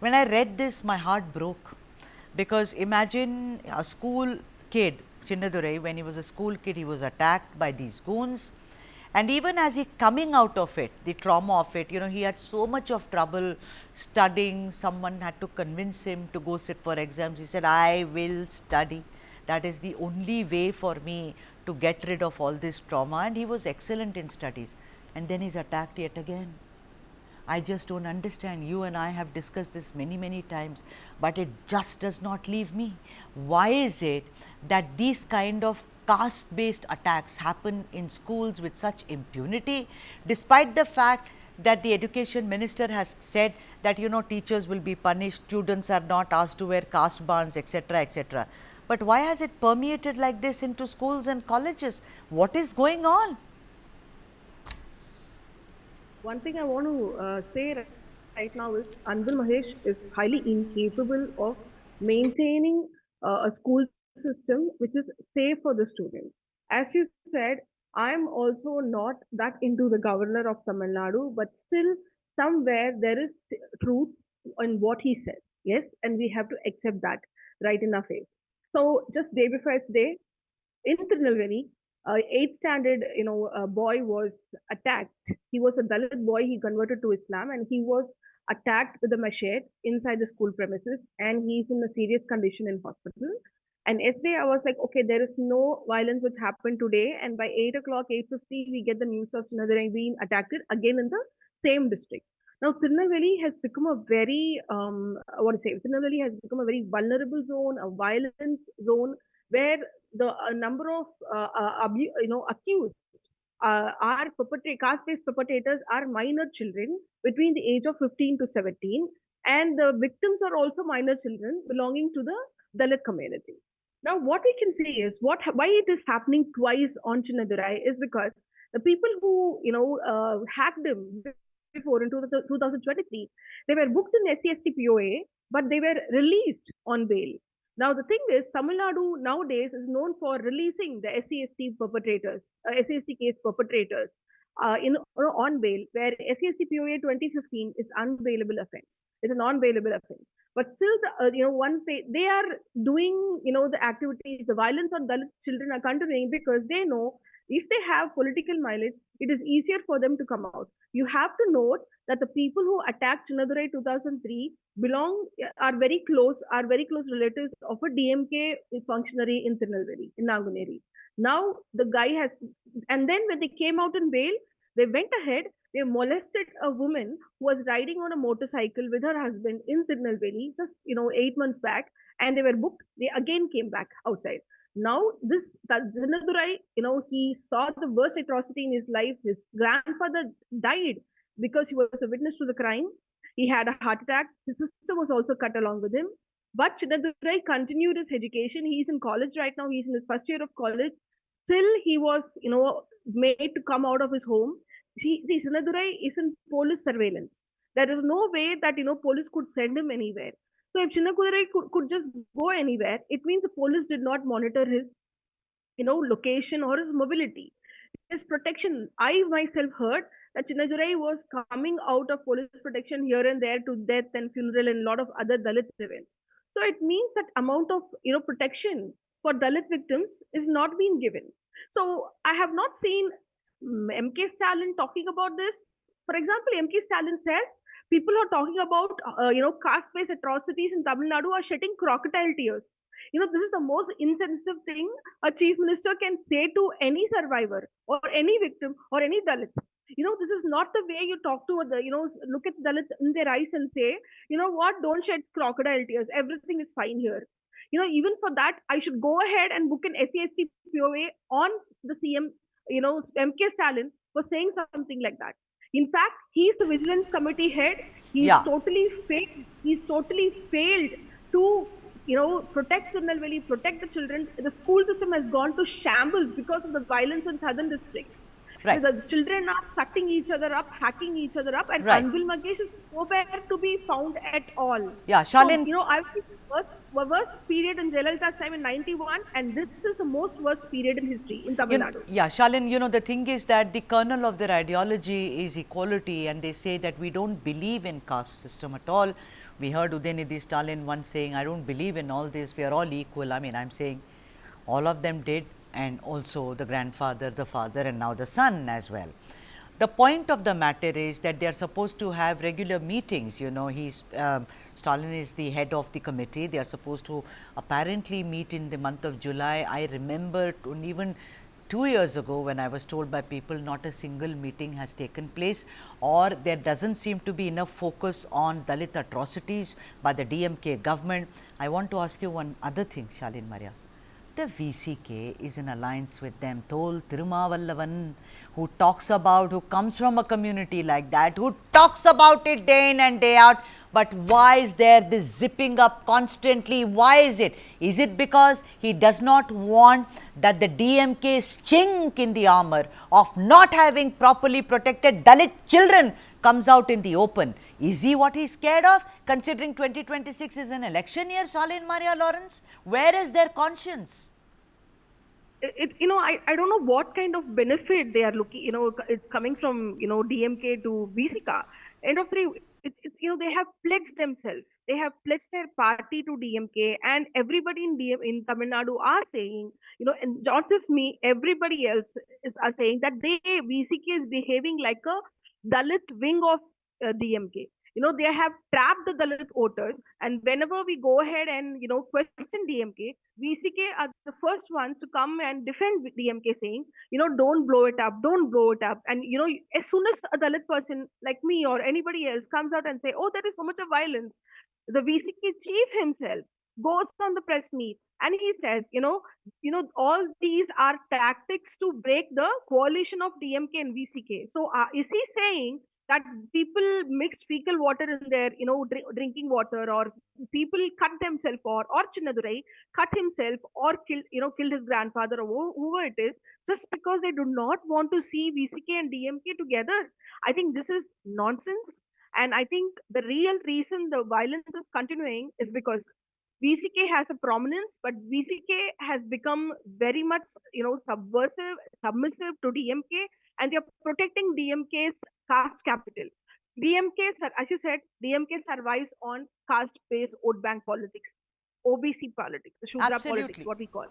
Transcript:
When I read this, my heart broke, because imagine a school kid, Chinnadurai, when he was a school kid, he was attacked by these goons. And even as he coming out of it, the trauma of it, he had so much of trouble studying. Someone had to convince him to go sit for exams. He said, I will study. That is the only way for me to get rid of all this trauma. And he was excellent in studies. And then he's attacked yet again. I just don't understand. You and I have discussed this many times, but it just does not leave me. Why is it that these kind of caste based attacks happen in schools with such impunity, despite the fact that the education minister has said that teachers will be punished, students are not asked to wear caste bands, etc., etc. But why has it permeated like this into schools and colleges? What is going on? One thing I want to say right now is Anbil Mahesh is highly incapable of maintaining a school system which is safe for the students. As you said, I'm also not that into the governor of Tamil Nadu, but still somewhere there is truth in what he said. Yes, and we have to accept that right in our face. So just day before yesterday, in Tirunelveli, 8th standard, boy was attacked. He was a Dalit boy. He converted to Islam, and he was attacked with a machete inside the school premises, and he's in a serious condition in hospital. And yesterday, I was like, okay, there is no violence which happened today, and by 8 o'clock, 8:50, we get the news of Chinnadurai being attacked again in the same district. Now, Tirunelveli has become a very, what to say, Tirunelveli has become a very vulnerable zone, a violence zone, where the number of accused are caste-based perpetrators are minor children between the age of 15 to 17, and the victims are also minor children belonging to the Dalit community. Now, what we can see is why it is happening twice on Chinnadurai is because the people who hacked him before in 2023, they were booked in SCST POA, but they were released on bail. Now, the thing is, Tamil Nadu nowadays is known for releasing the SCST perpetrators, SCST case perpetrators on bail, where SCST POA 2015 is unbailable offense. It's a non-bailable offense. But still, once they are doing, the activities, the violence on Dalit children are continuing because they know if they have political mileage, it is easier for them to come out. You have to note that the people who attacked Chinnadurai 2003 are very close relatives of a DMK functionary in Tirunelveli, in Naguneri. Now the guy has, and then when they came out in bail, they went ahead, they molested a woman who was riding on a motorcycle with her husband in Tirunelveli just 8 months back, and they were booked. They again came back outside. Now this Chinnadurai, he saw the worst atrocity in his life. His grandfather died because he was a witness to the crime. He had a heart attack. His sister was also cut along with him. But Chinnadurai continued his education. He's in college right now. He's in his first year of college. Still, he was, made to come out of his home. See, Chinnadurai is in police surveillance. There is no way that, police could send him anywhere. So if Chinnadurai could just go anywhere, it means the police did not monitor his, location or his mobility. His protection, I myself heard that Chinnadurai was coming out of police protection here and there to death and funeral and a lot of other Dalit events. So it means that amount of protection for Dalit victims is not being given. So I have not seen MK Stalin talking about this. For example, MK Stalin said people are talking about caste-based atrocities in Tamil Nadu are shedding crocodile tears. This is the most insensitive thing a chief minister can say to any survivor or any victim or any Dalit. This is not the way you talk to the, look at Dalit in their eyes and say, what, don't shed crocodile tears. Everything is fine here. Even for that, I should go ahead and book an SCST POA on the CM, MK Stalin for saying something like that. In fact, he's the vigilance committee head. He's Yeah. totally failed. He's totally failed to protect Tirunelveli, protect the children. The school system has gone to shambles because of the violence in southern districts. Right. The children are cutting each other up, hacking each other up, and Right. Anbil Magesh is nowhere to be found at all. Yeah, So, Shalin. I've seen worst period in Jayalalitha's time in 91, and this is the most worst period in history in Tamil Nadu. Yeah, Shalin, the thing is that the kernel of their ideology is equality, and they say that we don't believe in caste system at all. We heard Udaynidhi Stalin once saying, I don't believe in all this, we are all equal. I mean, I am saying all of them did, and also the grandfather, the father, and now the son as well. The point of the matter is that they are supposed to have regular meetings. You know, Stalin is the head of the committee. They are supposed to apparently meet in the month of July. I remember even 2 years ago when I was told by people not a single meeting has taken place, or there doesn't seem to be enough focus on Dalit atrocities by the DMK government. I want to ask you one other thing, Shalin Maria. The VCK is in alliance with them. Tol Tirumavallavan, who talks about, who comes from a community like that, who talks about it day in and day out. But why is there this zipping up constantly? Why is it? Is it because he does not want that the DMK's chink in the armor of not having properly protected Dalit children comes out in the open? Is he what he's scared of, considering 2026 is an election year, Shalin Maria Lawrence? Where is their conscience? I don't know what kind of benefit they are looking, it's coming from, DMK to VCK. End of three, they have pledged themselves. They have pledged their party to DMK, and everybody in Tamil Nadu are saying, and not just me, everybody else are saying that VCK is behaving like a Dalit wing of DMK. They have trapped the Dalit voters, and whenever we go ahead and, question DMK, VCK are the first ones to come and defend DMK, saying, don't blow it up, don't blow it up. And, as soon as a Dalit person like me or anybody else comes out and say, oh, there is so much of violence, the VCK chief himself goes on the press meet and he says, all these are tactics to break the coalition of DMK and VCK. So is he saying that people mix fecal water in their, drinking water, or people cut themselves, or Chinnadurai cut himself, or killed his grandfather, or whoever it is, just because they do not want to see VCK and DMK together? I think this is nonsense. And I think the real reason the violence is continuing is because VCK has a prominence, but VCK has become very much, subversive, submissive to DMK, and they're protecting DMK's caste capital. DMK, as you said, DMK survives on caste-based vote bank politics, OBC politics, the Shudra politics, Absolutely. what we call.